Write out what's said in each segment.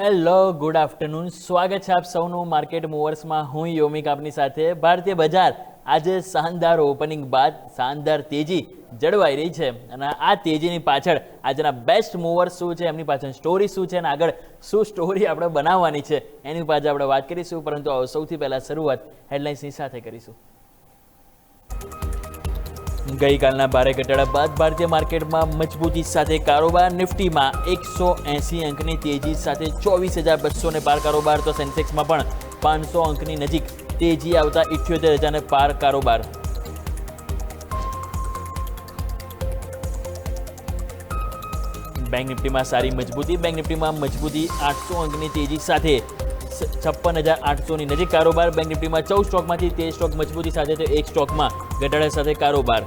Hello, good afternoon. સ્વાગત છે આપ સૌનું માર્કેટ મૂવર્સમાં. હું યોમિક આપની સાથે. ભારતીય બજાર આજે શાનદાર ઓપનિંગ બાદ શાનદાર તેજી જળવાઈ રહી છે અને આ તેજીની પાછળ આજના બેસ્ટ મૂવર્સ શું છે, એમની પાછળ સ્ટોરી શું છે અને આગળ શું સ્ટોરી આપણે બનાવવાની છે એની પાછળ આપણે વાત કરીશું. પરંતુ સૌથી પહેલાં શરૂઆત હેડલાઇન્સની સાથે કરીશું. ગઈકાલના ભારે ઘટાડા બાદ ભારતીય માર્કેટમાં મજબૂતી સાથે કારોબાર. નિફ્ટીમાં 180 અંકની તેજી સાથે 24,200 પાર કારોબાર, તો સેન્સેક્સમાં પણ 500 અંકની નજીક તેજી આવતા 78,000 પાર કારોબાર. બેંક નિફ્ટીમાં સારી મજબૂતી. બેંક નિફ્ટીમાં મજબૂતી 800 અંકની તેજી સાથે 56,800ની નજીક કારોબાર. બેંક નિફ્ટીમાં 14 સ્ટોકમાંથી 13 સ્ટોક મજબૂતી સાથે, તો એક સ્ટોકમાં ઘટાડા સાથે કારોબાર.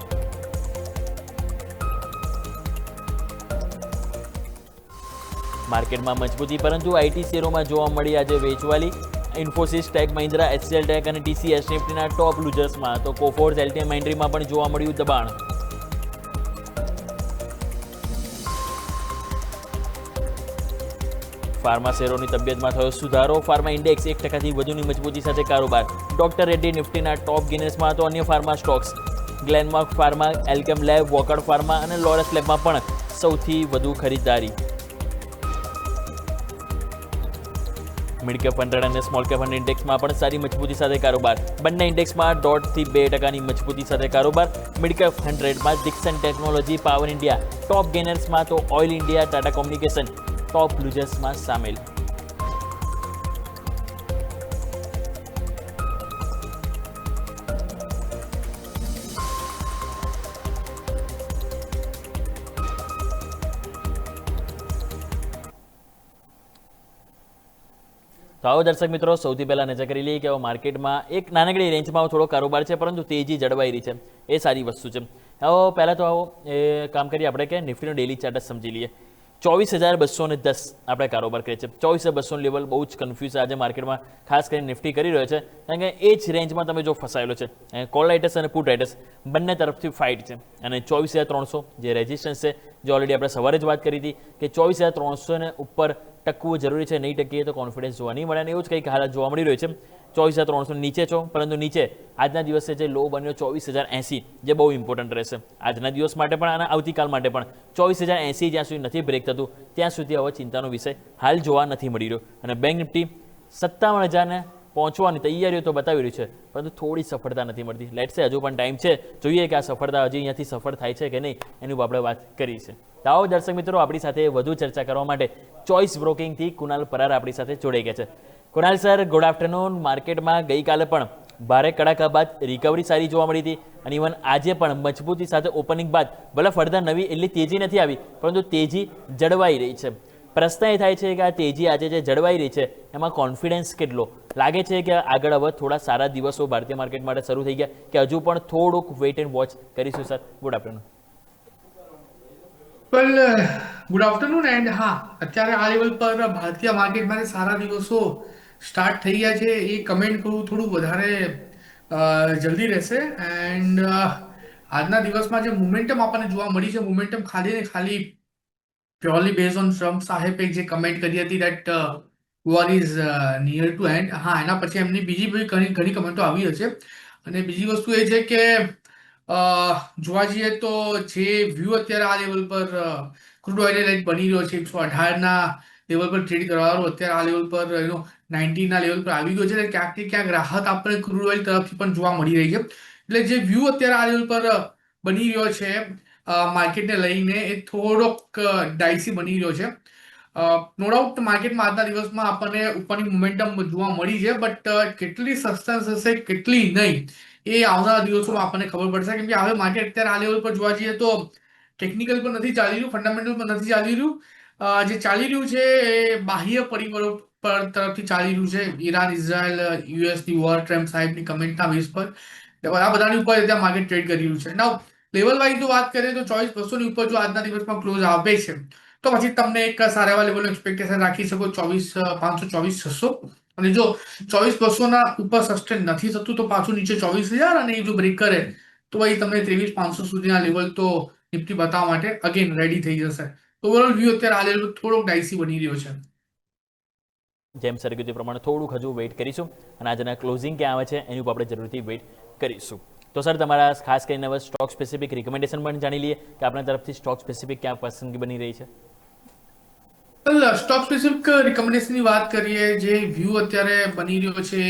માર્કેટમાં મજબૂતી, પરંતુ આઈટી શેરોમાં જોવા મળી આજે વેચવાલી. ઇન્ફોસિસ, ટેક મહિન્દ્રા, એચસીએલ ટેક અને ટીસીએસ નિફ્ટીના ટોપ લૂઝર્સમાં, તો કોફોર્સ, એલટીએમ માઇન્ડ્રીમાં પણ જોવા મળ્યું દબાણ. ફાર્મા શેરોની તબિયતમાં થયો સુધારો. ફાર્મા ઇન્ડેક્સ 1%થી વધુની મજબૂતી સાથે કારોબાર. ડોક્ટર રેડ્ડી નિફ્ટીના ટોપ ગેનર્સમાં, તો અન્ય pharma stocks Glenmark pharma, Alkem lab, Wockhardt pharma અને લોરસ લેબમાં પણ સૌથી વધુ ખરીદદારી. મિડ કેપ 100 અને સ્મોલ કેપ 100 ઇન્ડેક્સમાં પણ સારી મજબૂતી સાથે કારોબાર. બંને ઇન્ડેક્સમાં 1.5 થી 2%ની મજબૂતી સાથે કારોબાર. મિડ કેપ 100માં Dixon technology, power India top ગેનર્સમાં, તો oil India, Tata communication top લૂઝર્સમાં સામેલ. તો આવો દર્શક મિત્રો, સૌથી પહેલાં નજર કરી લઈએ કે માર્કેટમાં એક નાનકડી રેન્જમાં થોડો કારોબાર છે, પરંતુ તેજી જળવાઈ રહી છે, એ સારી વસ્તુ છે. હવે પહેલાં તો આવો કામ કરીએ આપણે કે નિફ્ટીનો ડેલી ચાર્ટ સમજી લઈએ. 24,210 આપણે કારોબાર કરીએ છીએ. 24,200 લેવલ બહુ જ કન્ફ્યુઝ આજે માર્કેટમાં ખાસ કરીને નિફ્ટી કરી રહ્યો છે, કારણ કે એ જ રેન્જમાં તમે જો ફસાયેલો છે. કોલ રાઇટર્સ અને પુટ રાઇટર્સ બંને તરફથી ફાઇટ છે, અને 24,300 જે રેઝિસ્ટન્સ છે, જે ઓલરેડી આપણે સવારે જ વાત કરી હતી કે 24,300 ઉપર ટકવું જરૂરી છે. નહીં ટકીએ તો કોન્ફિડન્સ જોવા નહીં મળે, અને એવું જ કંઈક હાલત જોવા મળી રહ્યું છે. 24,300 નીચે છો, પરંતુ નીચે આજના દિવસે જે લો બન્યો 24,080, જે બહુ ઇમ્પોર્ટન્ટ રહેશે આજના દિવસ માટે પણ અને આવતીકાલ માટે પણ. 24,080 જ્યાં સુધી નથી બ્રેક થતું ત્યાં સુધી હવે ચિંતાનો વિષય હાલ જોવા નથી મળી રહ્યો. અને બેંક નિફ્ટી 57,000ને પહોંચવાની તૈયારીઓ તો બતાવી રહ્યું છે, પરંતુ થોડી સફળતા નથી મળતી. લેટ્સ સે હજુ પણ ટાઈમ છે, જોઈએ કે આ સફળતા હજી અહીંયાથી સફળ થાય છે કે નહીં, એની આપણે વાત કરી છે. તો આવો દર્શક મિત્રો, આપણી સાથે વધુ ચર્ચા કરવા માટે ચોઇસ બ્રોકિંગથી કુનાલ પરાર આપણી સાથે જોડાઈ ગયા છે. Kunal sir, good afternoon. માર્કેટમાં ગઈકાલે પણ ભારે કડાકા બાદ રિકવરી સારી જોવા મળી હતી, અને ઇવન આજે પણ મજબૂતી સાથે ઓપનિંગ બાદ ભલે ફર્ધર નવી એટલી તેજી નથી આવી, પરંતુ તેજી જળવાઈ રહી છે. પ્રશ્ન એ થાય છે કે આ તેજી આજે જે જળવાઈ રહી છે એમાં કોન્ફિડન્સ કેટલો લાગે છે કે આગળ હવે થોડા સારા દિવસો ભારતીય માર્કેટ માટે શરૂ થઈ ગયા, કે હજુ પણ થોડુંક વેઇટ એન્ડ વોચ કરીશું? Sir, good afternoon. Well, good afternoon. And હા, અત્યારે આ લેવલ પર ભારતીય માર્કેટમાં સારા દિવસો સ્ટાર્ટ થઈ ગયા છે એ કમેન્ટ કરવું થોડું વધારે જલ્દી રહેશે. એન્ડ આજના દિવસમાં જે મોમેન્ટમ આપણને જોવા મળી છે, મોમેન્ટમ ખાલી ને ખાલી પ્યોરલી બેઝ ઓન ટ્રમ્પ સાહેબે જે કમેન્ટ કરી હતી that war is near to and. હા, એના પછી એમની બીજી બધી ઘણી કમેન્ટો આવી હશે. અને બીજી વસ્તુ એ છે કે જોવા જઈએ તો જે વ્યૂ અત્યારે આ લેવલ પર ક્રૂડ ઓઇલ રેટ બની રહ્યો છે, 118ના લેવલ પર ટ્રેડ કરવાનો, અત્યારે આ લેવલ પર 19ના લેવલ પર આવી ગયો છે, ક્યાંક ને ક્યાંક રાહત આપણે ક્રૂડ ઓઇલ તરફથી પણ જોવા મળી રહી છે. એટલે જે વ્યૂ અત્યારે આ લેવલ પર બની રહ્યો છે માર્કેટને લઈને, એ થોડોક ડાઇસી બની રહ્યો છે. નો ડાઉટ માર્કેટમાં આજના દિવસમાં આપણને ઉપરની મોમેન્ટમ જોવા મળી છે, બટ કેટલી સસ્ટેન્સ હશે કેટલી નહીં એ આવનારા દિવસોમાં આપણને ખબર પડશે. કેમ કે હવે માર્કેટ અત્યારે આ લેવલ પર જોવા જઈએ તો ટેકનિકલ પર નથી ચાલી રહ્યું, ફંડામેન્ટલ પર નથી ચાલી રહ્યું. જે ચાલી રહ્યું છે એ બાહ્ય પરિબળો પર તરફથી ચાલી રહ્યું છે. ઈરાન, ઇઝરાયલ, યુએસની વોર, ટ્રમ્પ સાહેબની કમેન્ટના બેઝ પર આ બધાની ઉપર અત્યારે માર્કેટ ટ્રેડ કરી રહ્યું છે. નાઉ લેવલ વાઇઝ જો વાત કરીએ તો 24,200ની ઉપર જો આજના દિવસમાં ક્લોઝ આવે છે તો પછી તમને એક સારા એવા લેવલનું એક્સપેક્ટેશન રાખી શકો 24,500, 24,600. અને જો 24,200ના ઉપર સસ્ટેન નથી થતું તો પાછું નીચે 24,000, અને એ જો બ્રેક કરે તો ભાઈ તમને 23,500 સુધીના લેવલ તો નિફ્ટી બતાવવા માટે અગેન રેડી થઈ જશે. ઓવરઓલ વ્યૂ અત્યારે આ લેવલ થોડોક ડાઇસી બની રહ્યો છે. જેમ સર કીધું એ પ્રમાણે થોડુંક હજુ વેઇટ કરીશું અને આજના ક્લોઝિંગ ક્યાં આવે છે એની ઉપર આપણે જરૂરથી વેઇટ કરીશું. તો સર તમારા ખાસ કરીને હવે સ્ટોક સ્પેસિફિક રિકમેન્ડેશન પણ જાણી લઈએ કે આપણા તરફથી સ્ટોક સ્પેસિફિક ક્યાં પસંદગી બની રહી છે. સ્ટોક સ્પેસિફિક રિકમેન્ડેશનની વાત કરીએ, જે વ્યૂ અત્યારે બની રહ્યો છે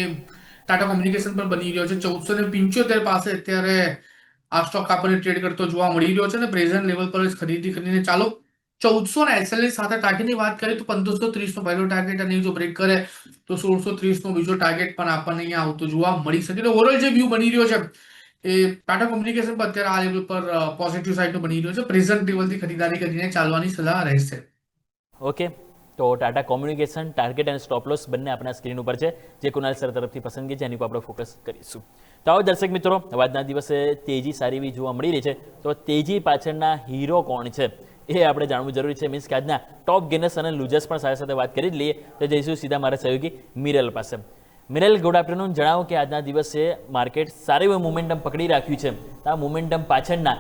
ટાટા કોમ્યુનિકેશન પર બની રહ્યો છે 1475 પાસે અત્યારે આ સ્ટોક આપણને ટ્રેડ કરતો જોવા મળી રહ્યો છે અને પ્રેઝન્ટ લેવલ પર જ ખરીદી કરીને ચાલો 1400 એસએલ ની સાથે ટાર્ગેટની વાત કરીએ તો 1530 નો પહેલો ટાર્ગેટ અને જો બ્રેક કરે તો 1630 નો બીજો ટાર્ગેટ પણ આપણને અહીંયા આવતો જોવા મળી શકે. એટલે ઓવરઓલ જે વ્યૂ બની રહ્યો છે એ ટાટા કોમ્યુનિકેશન પર અત્યારે આ લેવલ પર પોઝિટિવ સાઇડ નો બની રહ્યો છે. પ્રેઝન્ટ લેવલથી ખરીદારી કરીને ચાલવાની સલાહ રહેશે. ઓકે, તો ટાટા કોમ્યુનિકેશન ટાર્ગેટ અને સ્ટોપ લોસ બંને આપણા સ્ક્રીન ઉપર છે, જે કુનાલ સર તરફથી પસંદગી છે એની પર આપણે ફોકસ કરીશું. તો આવો દર્શક મિત્રો, આજના દિવસે તેજી સારી એવી જોવા મળી રહી છે, તો તેજી પાછળના હીરો કોણ છે એ આપણે જાણવું જરૂરી છે. મીન્સ કે આજના ટોપ ગેનર્સ અને લૂઝર્સ પણ સાથે સાથે વાત કરી જ લઈએ. તો જઈશું સીધા મારા સહયોગી મિરલ પાસે. મિરલ, ગુડ આફ્ટરનૂન. જણાવો કે આજના દિવસે માર્કેટ સારું એવું મોમેન્ટમ પકડી રાખ્યું છે, આ મોમેન્ટમ પાછળના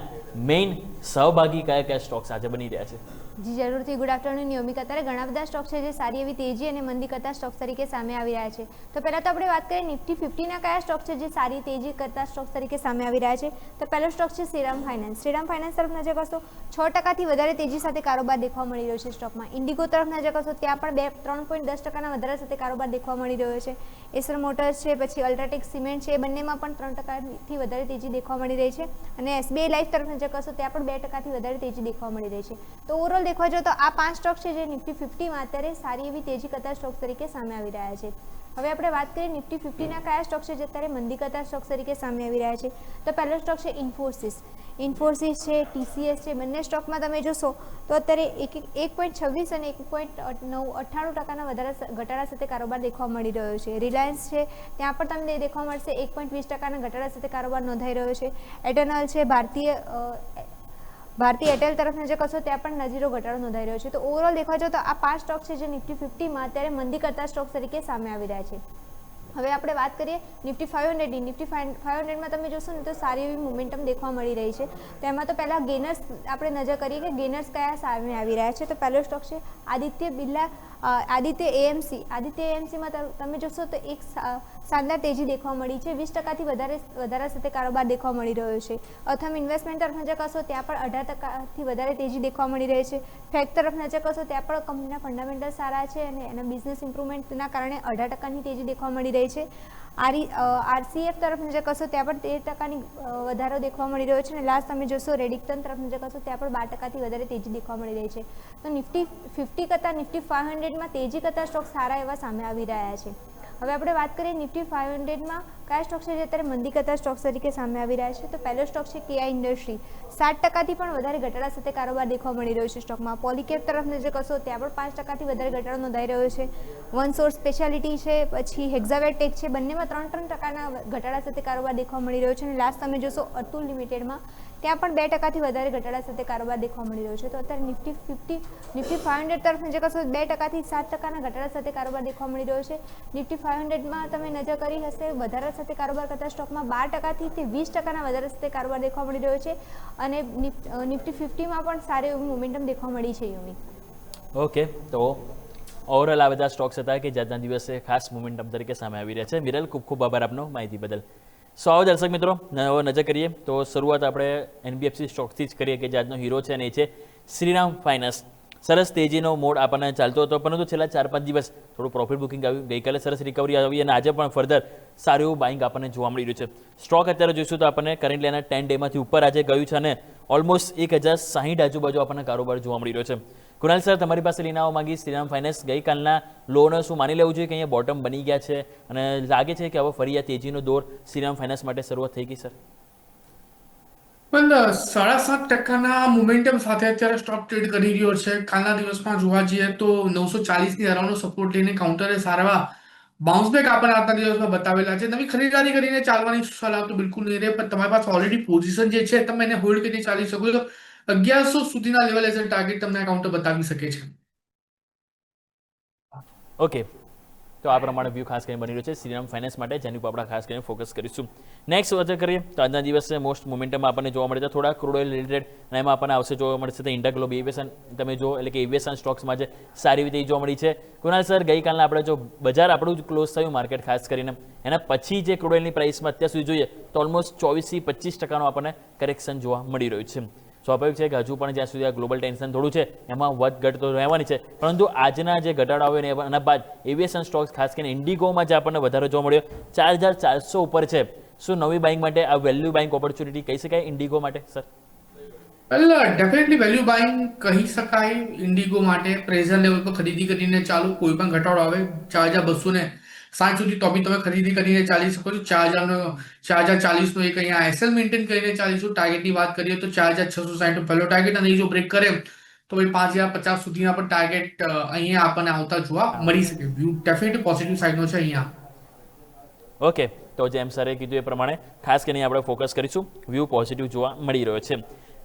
મેઇન સહભાગી કયા કયા સ્ટોક્સ આજે બની રહ્યા છે? જી જરૂરથી. Good afternoon Yomik. અત્યારે ઘણા બધા સ્ટોક છે જે સારી એવી તેજી અને મંદી કરતા સ્ટોક તરીકે સામે આવી રહ્યા છે. તો પહેલાં તો આપણે વાત કરીએ નિફ્ટી 50ના કયા સ્ટોક છે જે સારી તેજી કરતા સ્ટોક તરીકે સામે આવી રહ્યા છે. તો પહેલો સ્ટોક છે શ્રીરામ ફાઇનાન્સ. શ્રીરામ ફાઇનાન્સ તરફ નજર કરશો 6% વધારે તેજી સાથે કારોબાર દેખવા મળી રહ્યો છે સ્ટોકમાં. ઇન્ડિગો તરફ નજર કરશો ત્યાં પણ 3.10% વધારે સાથે કારોબાર દેખવા મળી રહ્યો છે. એસર મોટર્સ છે, પછી અલ્ટ્રાટેક સિમેન્ટ છે, એ બંનેમાં પણ 3%થી વધારે તેજી દેખવા મળી રહી છે. અને એસબીઆઈ લાઈફ તરફ નજર કરશો ત્યાં પણ 2%થી વધારે તેજી દેખવા મળી રહી છે. તો ઓવરઓલ દેખવા જો તો આ 5 સ્ટોક છે જે નિફ્ટી 50માં અત્યારે સારી એવી તેજી કરતા સ્ટોક તરીકે સામે આવી રહ્યા છે. હવે આપણે વાત કરીએ નિફ્ટી 50ના કયા સ્ટોક છે જે અત્યારે મંદી કરતા સ્ટોક તરીકે સામે આવી રહ્યા છે. તો પહેલો સ્ટોક છે ઇન્ફોસિસ. ઇન્ફોસિસ છે, ટીસીએસ છે, બંને સ્ટોકમાં તમે જોશો તો અત્યારે 1.26 અને 1.98% વધારે ઘટાડા સાથે કારોબાર દેખવા મળી રહ્યો છે. રિલાયન્સ છે ત્યાં પણ તમને દેખવા મળશે 1.20% ઘટાડા સાથે કારોબાર નોંધાઈ રહ્યો છે. એટર્નલ છે, ભારતીય એરટેલ તરફ નજર કરશો ત્યાં પણ નજીરો ઘટાડો નોંધાઈ રહ્યો છે. તો ઓવરઓલ દેખવા જો તો આ 5 સ્ટોક છે જે નિફ્ટી 50માં અત્યારે મંદી કરતા સ્ટોક તરીકે સામે આવી રહ્યા છે. હવે આપણે વાત કરીએ નિફ્ટી 500ની. નિફ્ટી 500માં તમે જોશો ને તો સારી એવી મોમેન્ટમ દેખવા મળી રહી છે. તો એમાં તો પહેલાં ગેનર્સ આપણે નજર કરીએ કે ગેનર્સ કયા સામે આવી રહ્યા છે. તો પહેલો સ્ટોક છે આદિત્ય એએમસીમાં તમે જોશો તો એક શાનદાર તેજી દેખવા મળી છે. 20%થી વધારા સાથે કારોબાર દેખવા મળી રહ્યો છે. અથમ ઇન્વેસ્ટમેન્ટ તરફ નજર કરશો ત્યાં પણ 18%થી વધારે તેજી દેખવા મળી રહી છે. ફેક્ટ તરફ નજર કરશો ત્યાં પણ કંપનીના ફંડામેન્ટલ સારા છે અને એના બિઝનેસ ઇમ્પ્રુવમેન્ટના કારણે 18%ની તેજી દેખવા મળી રહી છે. આરસીએફ તરફ નજર કરશો ત્યાં પણ 13%ની વધારો દેખવા મળી રહ્યો છે. અને લાસ્ટ તમે જોશો રેડિક્ટન તરફ નજર કરશો ત્યાં પણ 12%થી વધારે તેજી દેખવા મળી રહી છે. તો નિફ્ટી 50 કરતાં નિફ્ટી 500માં તેજી કરતા સ્ટોક સારા એવા સામે આવી રહ્યા છે. હવે આપણે વાત કરીએ નિફ્ટી 500માં કયા સ્ટોક છે જે અત્યારે મંદી કરતા સ્ટોક તરીકે સામે આવી રહ્યા છે. તો પહેલો સ્ટોક છે કેઆઈ ઇન્ડસ્ટ્રી. 7%થી પણ વધારે ઘટાડા સાથે કારોબાર દેખવા મળી રહ્યો છે સ્ટોકમાં. પોલીકેપ તરફ નજર કરશો ત્યાં પણ 5%થી વધારે ઘટાડો નોંધાઈ રહ્યો છે. વન સોર્સ સ્પેશિયાલિટી છે, પછી હેક્ઝાવેર ટેક છે, બંનેમાં 3% ઘટાડા સાથે કારોબાર દેખવા મળી રહ્યો છે. અને લાસ્ટ તમે જોશો અતુલ લિમિટેડમાં ત્યાં પણ 2%થી વધારે ઘટાડા સાથે કારોબાર દેખવા મળી રહ્યો છે. તો અત્યારે નિફ્ટી 500 તરફ નજર કરશો 2%થી 7%ના ઘટાડા સાથે કારોબાર દેખવા મળી રહ્યો છે. નિફ્ટી 500માં તમે નજર કરી હશે વધારા સાથે કારોબાર કરતા સ્ટોકમાં 12%થી તે 20%ના વધારા સાથે કારોબાર દેખવા મળી રહ્યો છે. અને નિફ્ટી 50માં પણ સારી એવી મોમેન્ટમ દેખવા મળી છે યોમિક. ઓકે, તો ઓવરઓલ આ બધા સ્ટોક્સ હતા કે આજના દિવસે ખાસ મોમેન્ટમ તરીકે સામે આવી રહ્યા છે. વિરલ, ખૂબ ખૂબ આભાર આપનો માહિતી બદલ. સો આવો દર્શક મિત્રો, નજર કરીએ તો શરૂઆત આપણે એનબીએફસી સ્ટોક્સથી જ કરીએ કે જે આજનો હીરો છે અને એ છે શ્રીરામ ફાઇનાન્સ. સરસ તેજીનો મોડ આપણને ચાલતો હતો, પરંતુ છેલ્લા 4-5 દિવસ થોડું પ્રોફિટ બુકિંગ આવ્યું. ગઈકાલે સરસ રિકવરી આવી અને આજે પણ ફર્ધર સારું એવું બાઇંગ આપણને જોવા મળી રહ્યું છે. સ્ટોક અત્યારે જોઈશું તો આપણને કરન્ટલી એના 10 ડેમાંથી ઉપર આજે ગયું છે અને ઓલમોસ્ટ 1060 આજુબાજુ આપણને કારોબાર જોવા મળી રહ્યો છે. કુણાલ સર, તમારી પાસે લઈને આવવા માંગી શ્રીરામ ફાઇનાન્સ ગઈકાલના લોને શું માની લેવું જોઈએ કે અહીંયા બોટમ બની ગયા છે અને લાગે છે કે હવે ફરી આ તેજીનો દોર શ્રીરામ ફાઇનાન્સ માટે શરૂઆત થઈ ગઈ સર? પણ 7.5%ના મોમેન્ટમ સાથે અત્યારે સ્ટોક ટ્રેડ કરી રહ્યો છે. કાલના દિવસમાં જોવા જઈએ તો 940ની અરાઉન્ડનો સપોર્ટ લઈને કાઉન્ટરે સારા બાઉન્સબેક આપણને આજના દિવસમાં બતાવેલા છે. નવી ખરીદારી કરીને ચાલવાની સલાહ તો બિલકુલ નહીં રહે, પણ તમારી પાસે ઓલરેડી પોઝિશન જે છે તમે એને હોલ્ડ કરીને ચાલી શકો છો. 1100 સુધીના લેવલ એઝ અ ટાર્ગેટ તમને કાઉન્ટર બતાવી શકે છે. ઓકે, તો આ પ્રમાણે વ્યૂ ખાસ કરીને બની રહ્યો છે શ્રીરામ ફાઇનાન્સ માટે, જેની ઉપર આપણે ખાસ કરીને ફોકસ કરીશું. નેક્સ્ટ વાત કરીએ તો આજના દિવસે મોસ્ટ મોમેન્ટમ આપણને જોવા મળે છે થોડા ક્રૂડ ઓઇલ રિલેટેડ, અને એમાં આપણને આવશે જોવા મળશે તો ઇન્ડિયા ગ્લોબ એવિએશન તમે જો એટલે કે એવિએશન સ્ટોક્સમાં જે સારી રીતે જોવા મળી છે. કુણાલ સર, ગઈકાલના આપણે જો બજાર આપણું જ ક્લોઝ થયું માર્કેટ ખાસ કરીને, એના પછી જે ક્રૂડ ઓઇલની પ્રાઇસમાં અત્યાર સુધી જોઈએ તો ઓલમોસ્ટ 24 થી 25% આપણને કરેક્શન જોવા મળી રહ્યું છે. સ્વાભાવિક છે કે હજુ પણ જ્યાં સુધી આ ગ્લોબલ ટેન્શન થોડું છે એમાં વધઘટ તો રહેવાની છે, પરંતુ આજના જે ઘટાડો આવ્યો ને એના બાદ એવિએશન સ્ટોક્સ ખાસ કરીને ઇન્ડિગોમાં જે આપણને વધારે જોવા મળ્યો 4400 ઉપર છે. શું નવી બાઇંગ માટે આ વેલ્યુ બાઇંગ ઓપોર્ચ્યુનિટી કહી શકાય ઇન્ડિગો માટે સર? વેલ ડેફિનેટલી વેલ્યુ બાઇંગ કહી શકાય ઇન્ડિગો માટે. પ્રેઝન્ટ લેવલ પર ખરીદી કરીને ચાલુ, કોઈ પણ ઘટાડો આવે 4260 સુધી તો બી તમે ખરીદી કરીને ચાલી શકો છો. 4040 નો એક અહીંયા એસએલ મેન્ટેન કરીને ચાલીશું. ટાર્ગેટની વાત કરીએ તો 4660 નો પહેલો ટાર્ગેટ, અને જો બ્રેક કરે તો ભાઈ 5050 સુધીના પણ ટાર્ગેટ અહીંયા આપણને આવતા જોવા મળી શકે. વ્યૂ ડેફિનેટલી પોઝિટિવ સાઇડનો છે અહીંયા. ઓકે, તો જેમ સરે કીધું એ પ્રમાણે ખાસ કરીને આપણે ફોકસ કરીશું, વ્યૂ પોઝિટિવ જોવા મળી રહ્યો છે.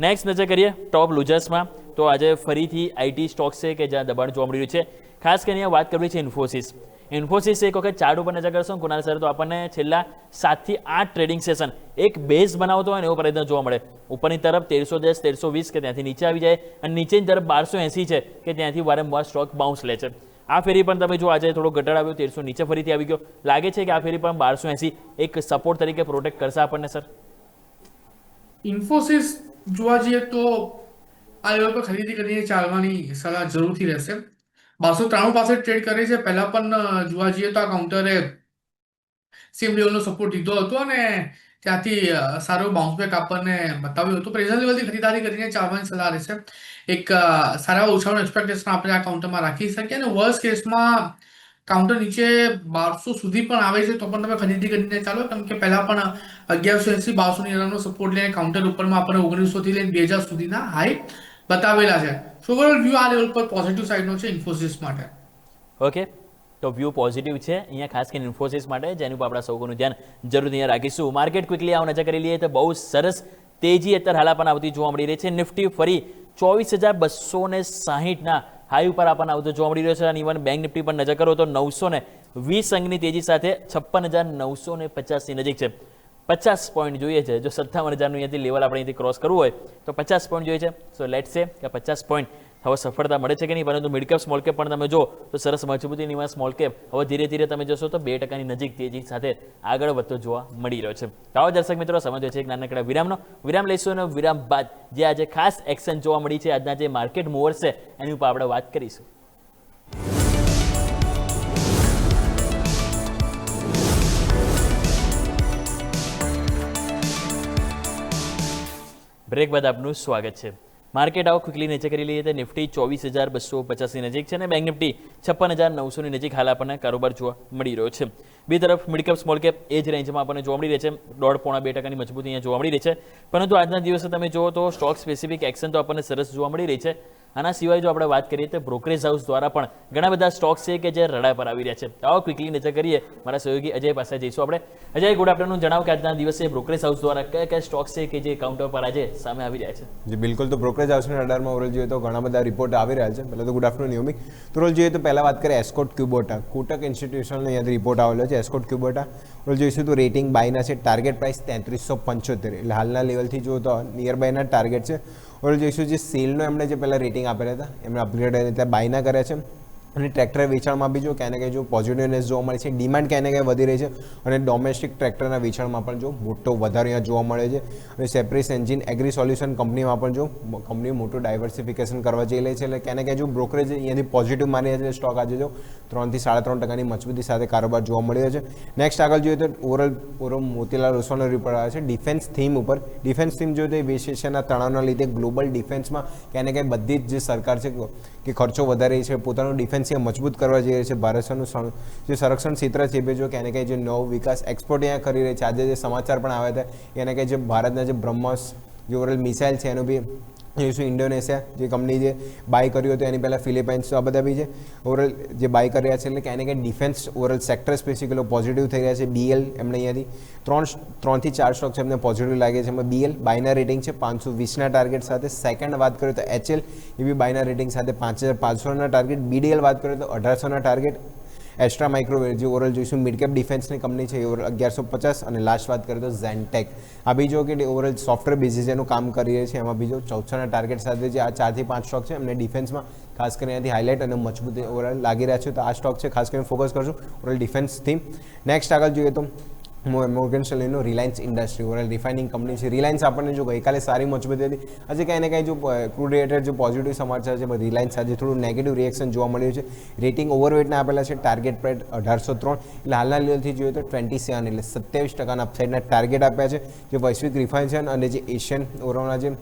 નેક્સ્ટ નજર કરીએ ટોપ લૂઝર્સમાં, તો આજે ફરીથી આઈટી સ્ટોક્સ છે કે જ્યાં દબાણ જોવા મળી રહ્યું છે. ખાસ કરીને અહીંયા વાત કરવી છે ઇન્ફોસિસ. ઇન્ફોસિસ એક વખત ચાર્ટ ઉપર નજર કરશો કુણાલ સર તો આપણને છેલ્લા 7 થી 8 ટ્રેડિંગ સેશન એક બેઝ બનાવતો હોય ને એવો પ્રયત્ન જોવા મળે. ઉપરની તરફ 1310 1320 કે ત્યાંથી નીચે આવી જાય, અને નીચેની તરફ 1280 છે કે ત્યાંથી વારંવાર સ્ટોક બાઉન્સ લે છે. આ ફેરી પણ તમે જો આજે થોડો ઘટાડો આવ્યો, 1300 નીચે ફરીથી આવી ગયો. લાગે છે કે આ ફેરી પણ 1280 એક સપોર્ટ તરીકે પ્રોટેક્ટ કરશે આપણને સર? ઇન્ફોસિસ જોવા જઈએ તો આ લેવલ પર ખરીદી કરીને ચાલવાની સલાહ જરૂરથી રહેશે. 293 પાસે ટ્રેડ કરે છે. પહેલા પણ જોવા જઈએ તો આ કાઉન્ટરે સેમ લેવલનો સપોર્ટ લીધો હતો અને ત્યાંથી સારો બાઉન્સ બેક આપણને બતાવ્યો હતો. પ્રેઝન્ટ લેવલથી ખરીદારી કરીને ચાલવાની સલાહ રહેશે. એક સારા ઉછાળનું એક્સપેક્ટેશન આપણે આ કાઉન્ટરમાં રાખી શકીએ, અને વર્સ્ટ કેસમાં કાઉન્ટર નીચે 1200 સુધી પણ આવે છે તો પણ તમે ખરીદી કરીને ચાલો, કેમ કે પહેલા પણ 1180 1290 સપોર્ટ લઈને કાઉન્ટર ઉપરમાં આપણે 1900 થી લઈને 2000 સુધીના હાઈ બતાવેલા છે. સો ઓવરઓલ વ્યૂ આ લેવલ પર પોઝિટિવ સાઇડનો છે ઇન્ફોસિસ માટે. ઓકે, તો વ્યૂ પોઝિટિવ છે અહીંયા ખાસ કરીને ઇન્ફોસિસ માટે, જેની ઉપર આપણા સૌનું ધ્યાન જરૂર અહીંયા રાખીશું. માર્કેટ ક્વિકલી આવ નજર કરી લઈએ તો બહુ સરસ તેજી અત્યારે હાલ આપણને આવતી જોવા મળી રહી છે. નિફ્ટી ફરી 24260ના હાઈ ઉપર આપણને આવતો જોવા મળી રહ્યો છે, અને ઇવન બેંક નિફ્ટી પર નજર કરો તો 920 અંકની તેજી સાથે 56950 ની નજીક છે. 50 પોઈન્ટ જોઈએ છે. જો 57,000નું અહીંયાથી લેવલ આપણે અહીંથી ક્રોસ કરવું હોય તો 50 પોઈન્ટ જોઈએ છે. સો લેટ્સ સે કે 50 પોઈન્ટ હવે સફળતા મળે છે કે નહીં, પરંતુ મિડ કેપ સ્મોલ કેપ પણ તમે જો તો સરસ મજબૂતીની સ્મોલ કેપ હવે ધીરે ધીરે તમે જોશો તો 2%ની નજીક તેજી સાથે આગળ વધતો જોવા મળી રહ્યો છે. તો આવો દર્શક મિત્રો, સમજો છે એક નાનકડા વિરામ લઈશું, અને વિરામ બાદ જે આજે ખાસ એક્શન જોવા મળી છે, આજના જે માર્કેટ મૂવર્સ છે એની ઉપર આપણે વાત કરીશું. બ્રેક બાદ આપનું સ્વાગત છે. માર્કેટ આવો ક્વિકલી નીચે કરી લઈએ તો નિફ્ટી 24250 ની નજીક છે, અને બેંક નિફ્ટી 56900 ની નજીક હાલ આપણને કારોબાર જોવા મળી રહ્યો છે. બે તરફ મિડ કેપ સ્મોલ કેપ એ જ રેન્જમાં આપણને જોવા મળી રહી છે. 1.5-2% મજબૂતી અહીંયા જોવા મળી રહી છે. પરંતુ આજના દિવસે તમે જુઓ તો સ્ટોક સ્પેસિફિક એક્શન તો આપણને સરસ જોવા મળી રહી છે. આના સિવાય જો આપણે વાત કરીએ તો બ્રોકરેજ હાઉસ દ્વારા પણ ઘણા બધા સ્ટોક્સ છે કે જે રડા પર આવી રહ્યા છે. આવો ક્વિકલી નજર કરીએ. મારા સહયોગી અજય પાસે જઈશું આપણે. Ajay, good afternoon. જણાવો કે આજના દિવસે બ્રોકરેજ હાઉસ દ્વારા કયા કયા સ્ટોક્સ છે કે જે કાઉન્ટર પર આજે સામે આવી રહ્યા છે? જી બિલકુલ, તો બ્રોકરેજ હાઉસના રડારમાં ઓવરઓલ જોઈએ તો ઘણા બધા રિપોર્ટ આવી રહ્યા છે. પહેલાં તો ગુડ આફ્ટરનૂન યોમિક. તો રોલ જોઈએ તો પહેલાં વાત કરીએ એસ્કોટ ક્યુબોટા, કોટક ઇન્સ્ટિટ્યુશનનો અહીંયાથી રિપોર્ટ આવેલો છે. એસ્કોટ ક્યુબોટા રોલ જોઈશું તો રેટિંગ બાયના છે. ટાર્ગેટ પ્રાઇસ 3375, એટલે હાલના લેવલથી જુઓ તો નિયર બાયના ટાર્ગેટ છે. ઓલ જોઈશું જે સેલનો એમણે જે પહેલાં રેટિંગ આપેલા હતા એમણે અપગ્રેડ એટલે બાયના કર્યા છે. અને ટ્રેક્ટર વેચાણમાં બી જો ક્યાંય ને ક્યાંય જો પોઝિટિવનેસ જોવા મળે છે, ડિમાન્ડ ક્યાંય ને ક્યાંય વધી રહી છે, અને ડોમેસ્ટિક ટ્રેક્ટરના વેચાણમાં પણ જો મોટો વધારો અહીંયા જોવા મળે છે. અને સેપ્રેસ એન્જિન એગ્રી સોલ્યુશન કંપનીમાં પણ જો કંપની મોટું ડાયવર્સિફિકેશન કરવા જઈ રહી છે, એટલે ક્યાંય ને ક્યાંય જો બ્રોકરેજ અહીંયાથી પોઝિટિવ માની રહ્યા છે. સ્ટોક આજે જો 3 થી 3.5%ની મજબૂતી સાથે કારોબાર જોવા મળી રહ્યો છે. નેક્સ્ટ આગળ જોઈએ તો ઓવરઓલ મોતીલાલ ઓસ્વાલનો રિપોર્ટ આવે છે ડિફેન્સ થીમ ઉપર. ડિફેન્સ થીમ જોઈએ તો એ વિશેષના તણાવના લીધે ગ્લોબલ ડિફેન્સમાં ક્યાંય ને ક્યાંય બધી જ જે સરકાર છે કે ખર્ચો વધારી છે, પોતાનું ડિફેન્સ મજબૂત કરવા જઈ રહી છે. ભારતનું જે સંરક્ષણ ક્ષેત્ર છે એ જો ક્યાંય ક્યાંય જે નવો વિકાસ એક્સપોર્ટ અહીંયા કરી રહી છે. આજે જે સમાચાર પણ આવ્યા હતા એને કે જે ભારતના જે બ્રહ્મોસ જે ઓવરઓલ મિસાઇલ છે એનું બી જોઈશું ઇન્ડોનેશિયા જે કંપની જે બાય કર્યું હતું એની પહેલાં ફિલિપાઇન્સ, આ બધા બી છે ઓવરઓલ જે બાય કરી રહ્યા છે. એટલે ક્યાંય ને ક્યાંય defence overall sector specifically positive થઈ રહ્યા છે. BL એમણે અહીંયાથી 3 થી 4 સ્ટોક્સ એમને પોઝિટિવ લાગે છે. એમાં BL બાયના રેટિંગ છે 520ના ટાર્ગેટ સાથે. સેકન્ડ વાત કરીએ તો HL એ બી બાયના રેટિંગ સાથે 5500ના ટાર્ગેટ. BDL વાત કરીએ તો 1800ના ટાર્ગેટ. એસ્ટ્રા માઇક્રો જે ઓવરઓલ જોઈશું મિડ કેપ ડિફેન્સની કંપની છે એ ઓવરઓલ 1150 અને લાસ્ટ વાત કરીએ તો ઝેન્ટેક આ બીજો કે ઓવરઓલ સોફ્ટવેર બેઝિસ એનું કામ કરી રહી છે એમાં બીજો 1400ના ટાર્ગેટ સાથે જે આ 4 થી 5 સ્ટોક છે એમને ડિફેન્સમાં ખાસ કરીને અહીંયાથી હાઇલાઇટ અને મજબૂત ઓવરઓલ લાગી રહ્યા છે તો આ સ્ટોક છે ખાસ કરીને ફોકસ કરશું ઓવરઓલ ડિફેન્સ થીમ. નેક્સ્ટ આગળ જોઈએ તો મોર્ગન સ્ટેનલીનો Reliance industry overall refining company છે. રિલાયન્સ આપણને જો ગઈકાલે સારી મજબૂતી હતી આજે કંઈ ને કંઈ જો ક્રૂડ રિલેટેડ જો પોઝિટિવ સમાચાર છે રિલાયન્સ આજે થોડું નેગેટિવ રિએક્શન જોવા મળ્યું છે. રેટિંગ ઓવરવેટના આપેલા છે ટાર્ગેટ પ્રાઇસ 1803 એટલે હાલના લેવલથી જોઈએ તો 27 એટલે 27% અપસાઇડના ટાર્ગેટ આપ્યા છે. જે વૈશ્વિક રિફાઇનેશન અને જે એશિયન ઓવરઓલના જે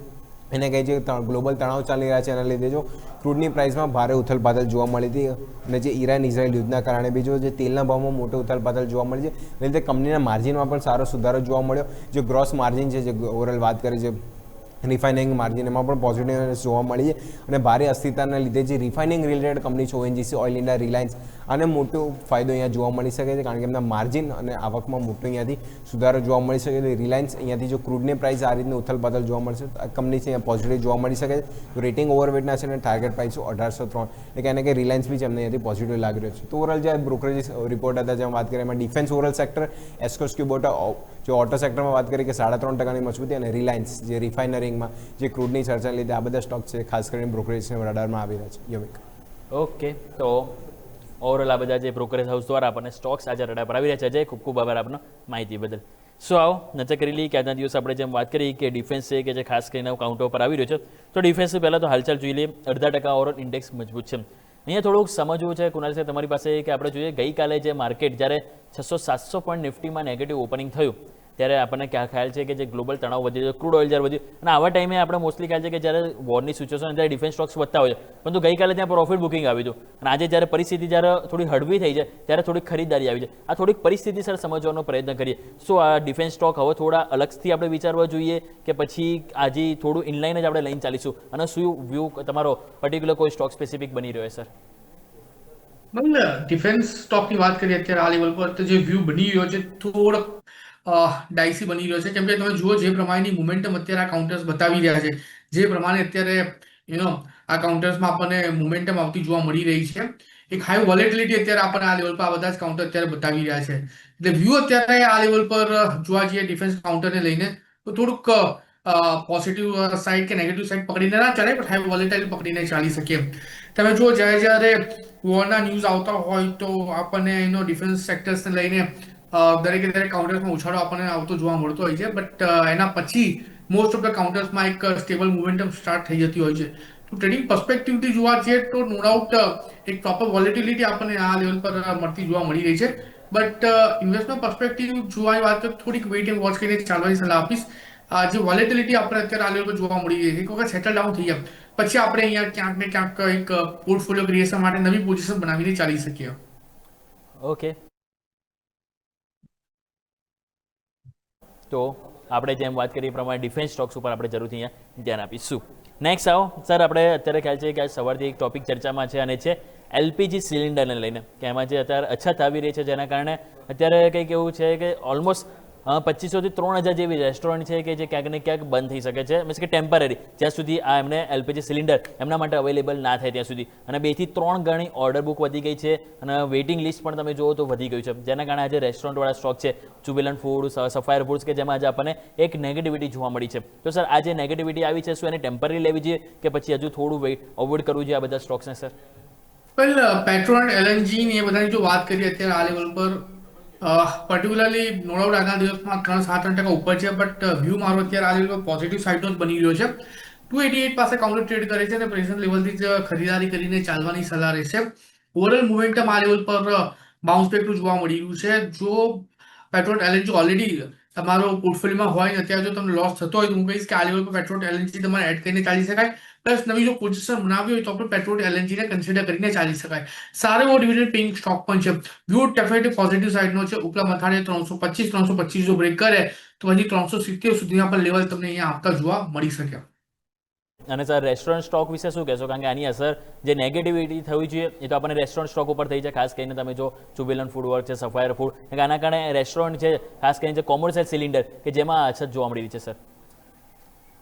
એને કંઈ જે ગ્લોબલ તણાવ ચાલી રહ્યા છે એના લીધે જો ક્રૂડની પ્રાઇસમાં ભારે ઉથલપાથલ જોવા મળી હતી અને જે ઈરાન ઇઝરાયલ યુદ્ધના કારણે બીજો જે તેલના ભાવમાં મોટો ઉથલપાથલ જોવા મળી છે એ લીધે કંપનીના માર્જિનમાં પણ સારો સુધારો જોવા મળ્યો. જે ગ્રોસ માર્જિન છે જે ઓવરઓલ વાત કરી છે રિફાઇનિંગ માર્જિન એમાં પણ પોઝિટિવનેસ જોવા મળી છે અને ભારે અસ્થિરતાના લીધે જે રિફાઇનિંગ રિલેટેડ કંપની છે ઓએનજીસી ઓઇલ ઇન્ડિયા રિલાયન્સ આને મોટો ફાયદો અહીંયા જોવા મળી શકે છે કારણ કે એમના માર્જિન અને આવકમાં મોટો અહીંયાથી સુધારો જોવા મળી શકે છે. રિલાયન્સ અહીંયાથી જો ક્રૂડની પ્રાઇસ આ રીતની ઉથલપાથલ જોવા મળશે તો આ કંપની છે અહીંયા પોઝિટિવ જોવા મળી શકે છે. તો રેટિંગ ઓવરવેટના છે અને ટાર્ગેટ પ્રાઇસ 1803 એટલે કે એને કે રિલાયન્સ બી છે એમને અહીંયાથી પોઝિટિવ લાગી રહ્યો છે. તો ઓવરઓલ જે બ્રોકરેજ રિપોર્ટ હતા જેમાં વાત કરીએ એમાં ડિફેન્સ ઓવરઓલ સેક્ટર એસ્કોસ ક્યુબોટા જે ઓટો સેક્ટરમાં વાત કરીએ કે 3.5% મજબૂતી અને રિલાયન્સ જે રિફાઇનરિંગમાં જે ક્રૂડની ચર્ચાને લીધે આ બધા સ્ટોક છે ખાસ કરીને બ્રોકરેજના રડારમાં આવી રહ્યા છે. યમિક ઓકે, તો ઓવરઓલ આ બધા જે બ્રોકરેજ હાઉસ દ્વારા આપણને સ્ટોક્સ આજે રડા પર આવી રહ્યા છે. અજય, ખૂબ ખૂબ આભાર આપનો માહિતી બદલ. સો આવો નજર કરી લઈએ કે આજના દિવસ આપણે જેમ વાત કરી કે ડિફેન્સ છે કે જે ખાસ કરીને કાઉન્ટર પર આવી રહ્યો છે તો ડિફેન્સ પહેલાં તો હાલચાલ જોઈ લઈએ. 0.5% ઓવરઓલ ઇન્ડેક્સ મજબૂત છે. અહીંયા થોડુંક સમજવું છે કુનાલ છે તમારી પાસે કે આપણે જોઈએ ગઈકાલે જે માર્કેટ જ્યારે 600-700 પોઈન્ટ નિફ્ટીમાં નેગેટિવ ઓપનિંગ થયું ત્યારે આપણને ક્યાં ખ્યાલ છે કે જે ગ્લોબલ તણાવ વધી રહ્યો ક્રૂડ ઓઇલ જ્યારે વધ્યું અને આવા ટાઈમે આપણે મોસ્ટલી ખ્યાલ છે કે જ્યારે વોરની સિચ્યુએશન ત્યારે ડિફેન્સ સ્ટોક્સ વધતા હોય છે પરંતુ ગઈકાલે ત્યાં પ્રોફિટ બુકિંગ આવ્યું હતું અને આજે જ્યારે પરિસ્થિતિ જ્યારે થોડી હળવી થઈ છે ત્યારે થોડીક ખરીદારી આવી છે. આ થોડીક પરિસ્થિતિ સર સમજવાનો પ્રયત્ન કરીએ. શું આ ડિફેન્સ સ્ટોક હવે થોડા અલગથી આપણે વિચારવા જોઈએ કે પછી આજે થોડું ઇનલાઇન જ આપણે લઈને ચાલીશું અને શું વ્યૂ તમારો પર્ટિક્યુલર કોઈ સ્ટોક સ્પેસિફિક બની રહ્યો છે સર? ડિફેન્સ સ્ટોકની વાત કરીએ અત્યારે આ લેવલ પર તો જે વ્યૂ બની રહ્યો છે થોડોક ડાયસી બની રહ્યો છે કેમ કે તમે જુઓ જે પ્રમાણેની મોમેન્ટમ અત્યારે આ કાઉન્ટર્સ બતાવી રહ્યા છે જે પ્રમાણે અત્યારે આ કાઉન્ટર્સમાં આપણને મોમેન્ટમ આવતી જોવા મળી રહી છે એક હાઈ વોલેટિલિટી અત્યારે આપણને આ લેવલ પર આ બધા જ કાઉન્ટર અત્યારે બતાવી રહ્યા છે એટલે વ્યૂ અત્યારે આ લેવલ પર જોવા જઈએ ડિફેન્સ કાઉન્ટરને લઈને તો થોડુંક પોઝિટિવ સાઈડ કે નેગેટિવ સાઈડ પકડીને ના ચાલે પણ હાઈ વોલેટાઇલ પકડીને ચાલી શકીએ. તમે જુઓ જ્યારે વોરના ન્યૂઝ આવતા હોય તો આપણને ડિફેન્સ સેક્ટર્સને લઈને દરેકે દરેક કાઉન્ટર્સમાં ઉછાળો આપણને આવતો જોવા મળતો હોય છે બટ એના પછી મોસ્ટ ઓફ ધ કાઉન્ટર્સમાં એક સ્ટેબલ મોમેન્ટમ સ્ટાર્ટ થઈ જતી હોય છે. તો ટ્રેડિંગ પર્સપેક્ટિવથી જોવા જઈએ તો નો ડાઉટ એક પ્રોપર વોલેટિલિટી આપણને આ લેવલ પર મળતી જોવા મળી રહી છે બટ ઇન્વેસ્ટમેન્ટ પર્સપેક્ટિવ જોવાની વાત તો થોડીક વેઇટ એન્ડ વોચ કરીને ચાલવાની સલાહ આપીશ. જે વોલેટિલિટી આપણે અત્યારે આ લેવલ પર જોવા મળી રહી છે એક વખત સેટલ ડાઉન થઈ જાય પછી આપણે અહીંયા ક્યાંક ને ક્યાંક એક પોર્ટફોલિયો ક્રિએશન માટે નવી પોઝિશન બનાવીને ચાલી શકીએ. ઓકે, તો આપણે જેમ વાત કરી એ પ્રમાણે ડિફેન્સ સ્ટોક્સ ઉપર આપણે જરૂરથી અહીંયા ધ્યાન આપીશું. નેક્સ્ટ આવો સર, આપણે અત્યારે ખ્યાલ છે કે સવારથી એક ટોપિક ચર્ચામાં છે અને છે એલપીજી સિલિન્ડરને લઈને કે એમાં જે અત્યારે અછત આવી રહી છે જેના કારણે અત્યારે કંઈક એવું છે કે ઓલમોસ્ટ 2500 થી 3000 જેવી રેસ્ટોરન્ટ છે કે જે ક્યાંક ને ક્યાંક બંધ થઈ શકે છે મીન્સ કે ટેમ્પરરી જ્યાં સુધી આ એમને એલપીજી સિલિન્ડર એમના માટે અવેલેબલ ના થાય ત્યાં સુધી અને 2 થી 3 ગણી ઓર્ડર બુક વધી ગઈ છે અને વેઇટિંગ લિસ્ટ પણ તમે જુઓ તો વધી ગયું છે જેના કારણે આજે રેસ્ટોરન્ટવાળા સ્ટોક છે જુબિલન્ટ ફૂડ સફાયર ફૂડ્સ કે જેમાં આજે આપણને એક નેગેટિવિટી જોવા મળી છે. તો સર આ જે નેગેટિવિટી આવી છે શું એને ટેમ્પરરી લેવી જોઈએ કે પછી હજુ થોડું અવોઇડ કરવું જોઈએ આ બધા સ્ટોક્સને સર? વેલ પેટ્રોલ અને એલએનજી ની એ બધાની જો વાત કરીએ અત્યારે આ લેવલ પર પર્ટિક્યુલરલી નો ડાઉટ આજના દિવસમાં 3-7% ઉપર છે બટ વ્યૂ મારો અત્યારે આ લેવલ પોઝિટિવ સાઇડનો જ બની રહ્યો છે. 288 પાસે કાઉન્ટર ટ્રેડ કરે છે અને પ્રેઝન્ટ લેવલથી જ ખરીદારી કરીને ચાલવાની સલાહ રહેશે. ઓવરઓલ મોમેન્ટમ આ લેવલ પર બાઉન્સ બેકનું જોવા મળી રહ્યું છે. જો પેટ્રોલ એલએનજી ઓલરેડી તમારો પોર્ટફોલિયોમાં હોય ને અત્યારે જો તમને લોસ થતો હોય તો હું કહીશ કે આ લેવલ પર પેટ્રોલ એલએનજી તમારે એડ કરીને ચાલી શકાય પ્લસ નવી જો પોઝિશન બનાવી હોય તો આપણે પેટ્રોલ એલએનજીને કન્સિડર કરીને ચાલી શકાય. સારો એવો ડિવિડન્ડ પેઇંગ સ્ટોક પણ છે. વ્યૂ ડેફિનેટલી પોઝિટિવ સાઇડનો છે. ઉપલા મથાળે 325 જો બ્રેક કરે તો હજી 370 સુધીના પણ લેવલ તમને અહીંયા આપતા જોવા મળી શકે. અને સર રેસ્ટોરન્ટ સ્ટોક વિશે શું કહેશો કારણ કે આની અસર જે નેગેટિવિટી થવી જોઈએ એ તો આપણને રેસ્ટોરન્ટ સ્ટોક ઉપર થઈ છે ખાસ કરીને તમે જો જુબિલન્ટ ફૂડ વર્ક છે સફાયર ફૂડ આના કારણે રેસ્ટોરન્ટ છે ખાસ કરીને જે કોમર્શિયલ સિલિન્ડર કે જેમાં અછત જોવા મળી રહી છે સર?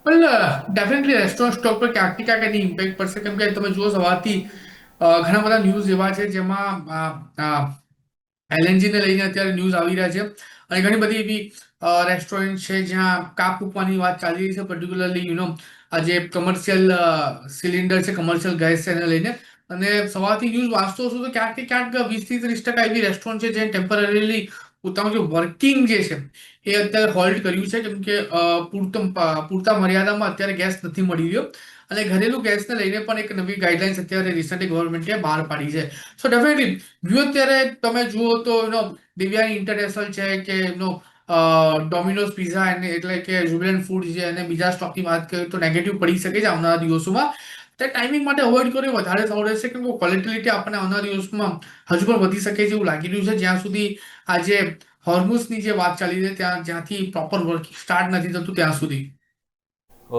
વેલ ડેફિનેટલી રેસ્ટોરન્ટ સ્ટોક પર ક્યાંક ને ક્યાંક એની ઇમ્પેક્ટ પડશે કેમ કે તમે જુઓ સવારથી ઘણા બધા ન્યૂઝ એવા છે જેમાં LNG ને લઈને અત્યારે ન્યૂઝ આવી રહ્યા છે અને ઘણી બધી એવી રેસ્ટોરન્ટ છે જ્યાં કાપ મૂકવાની વાત ચાલી રહી છે, પર્ટિક્યુલરલી આ જે કમર્શિયલ સિલિન્ડર છે, કમર્શિયલ ગેસ છે એને લઈને. અને સવારથી ન્યૂઝ વાંચતો હશું તો ક્યાંક ને ક્યાંક 20-30% એવી રેસ્ટોરન્ટ છે જે ટેમ્પરરીલી પોતાનું જે વર્કિંગ જે છે એ અત્યારે હોલ્ડ કર્યું છે, કેમ કે પૂરતા મર્યાદામાં અત્યારે ગેસ નથી મળી રહ્યો. અને ઘરેલું ગેસને લઈને પણ એક નવી ગાઈડલાઇન્સ અત્યારે રિસન્ટલી ગવર્મેન્ટે બહાર પાડી છે. સો ડેફિનેટલી વ્યૂ અત્યારે તમે જુઓ તો દિવ્યાની ઇન્ટરનેશનલ છે કે ડોમિનોઝ પિઝા એટલે કે જુબિલન્ટ ફૂડ છે અને બીજા સ્ટોકની વાત કરીએ તો નેગેટિવ પડી શકે છે આવનારા દિવસોમાં. તે ટાઈમિંગ માટે અવોઇડ કરવું વધારે સારું રહેશે, કેમ કે ક્વોલિટી આપણને આવનારા દિવસમાં હજુ પણ વધી શકે છે એવું લાગી રહ્યું છે, જ્યાં સુધી આજે હોર્મુઝની જે વાત ચાલી રહી છે જ્યાંથી પ્રોપર વર્કિંગ સ્ટાર્ટ નથી થતું ત્યાં સુધી.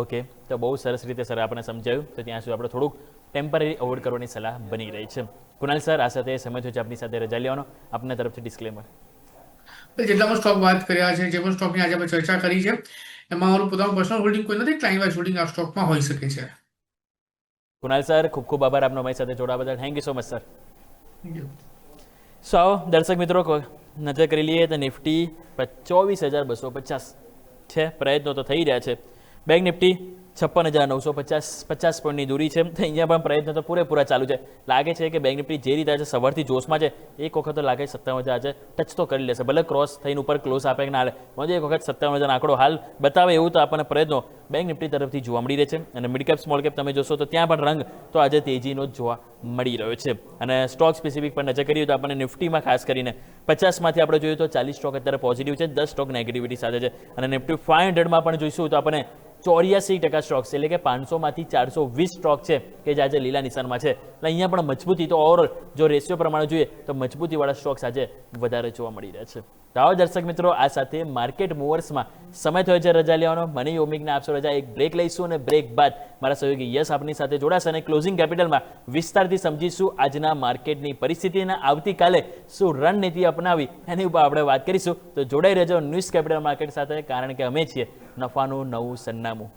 ઓકે, તો બહુ સરસ રીતે સર આપણે સમજાવ્યું. તો ત્યાં સુધી આપણે થોડુંક ટેમ્પરરી અવોઇડ કરવાની સલાહ બની રહી છે. કુણાલ સર, આ સાથે સમય થયો છે આપની સાથે રજા લેવાનો. આપના તરફથી ડિસ્ક્લેમર. જેટલા પણ સ્ટોક વાત કર્યા છે, જે પણ સ્ટોકની આજે આપણે ચર્ચા કરી છે, એમાં મારું પોતાનું પર્સનલ હોલ્ડિંગ કોઈ નથી, ક્લાયન્ટ વાઇઝ હોલ્ડિંગ આ સ્ટોકમાં હોઈ શકે છે. કુણાલ સર, ખૂબ ખૂબ આભાર આપનો અમારી સાથે જોડાવા બદલ. Thank you so much sir. Thank you. So આવો દર્શક મિત્રો નજર કરી લઈએ તો નિફ્ટી 24,250 છે, પ્રયત્નો તો થઈ રહ્યા છે. બેંક નિફ્ટી 56,950 પોઈન્ટની દૂરી છે. તો અહીંયા પણ પ્રયત્નો તો પૂરેપૂરા ચાલુ છે. લાગે છે કે બેંક નિફ્ટી જે રીતે આજે સવારથી જોશમાં છે, એક વખત તો લાગે 57,000 આજે ટચ તો કરી લેશે, ભલે ક્રોસ થઈને ઉપર ક્લોઝ આપે કે ના હાલે, પણ એક વખત 57,000 આંકડો હાલ બતાવે એવું તો આપણને પ્રયત્નો બેંક નિફ્ટી તરફથી જોવા મળી રહે છે. અને મિડ કેપ સ્મોલ કેપ તમે જોશો તો ત્યાં પણ રંગ તો આજે તેજીનો જ જોવા મળી રહ્યો છે. અને સ્ટોક સ્પેસિફિક પર નજર કરીએ તો આપણને નિફ્ટીમાં ખાસ કરીને 50માંથી આપણે જોઈએ તો 40 સ્ટોક અત્યારે પોઝિટિવ છે, 10 સ્ટોક નેગેટિવિટી સાથે છે. અને નિફ્ટી 500માં પણ જોઈશું તો આપણે 84% સ્ટોક છે, એટલે કે 500માંથી 420 સ્ટોક છે કે જે આજે લીલા નિશાનમાં છે. એટલે અહીંયા પણ મજબૂતી તો ઓવરઓલ જો રેશિયો પ્રમાણે જોઈએ તો મજબૂતીવાળા સ્ટોક્સ આજે વધારે જોવા મળી રહ્યા છે. તો આવો દર્શક મિત્રો, આ સાથે માર્કેટ મૂવર્સમાં સમય થયો છે રજા લેવાનો. મને યોમિકને આપશો રજા, એક બ્રેક લઈશું અને બ્રેક બાદ મારા સહયોગી યશ આપની સાથે જોડાશે અને ક્લોઝિંગ કેપિટલમાં વિસ્તારથી સમજીશું આજના માર્કેટની પરિસ્થિતિ અને આવતીકાલે શું રણનીતિ અપનાવી એની ઉપર આપણે વાત કરીશું. તો જોડાઈ રહેજો ન્યૂઝ કેપિટલ માર્કેટ સાથે, કારણ કે અમે છીએ નફાનું નવું સરનામું.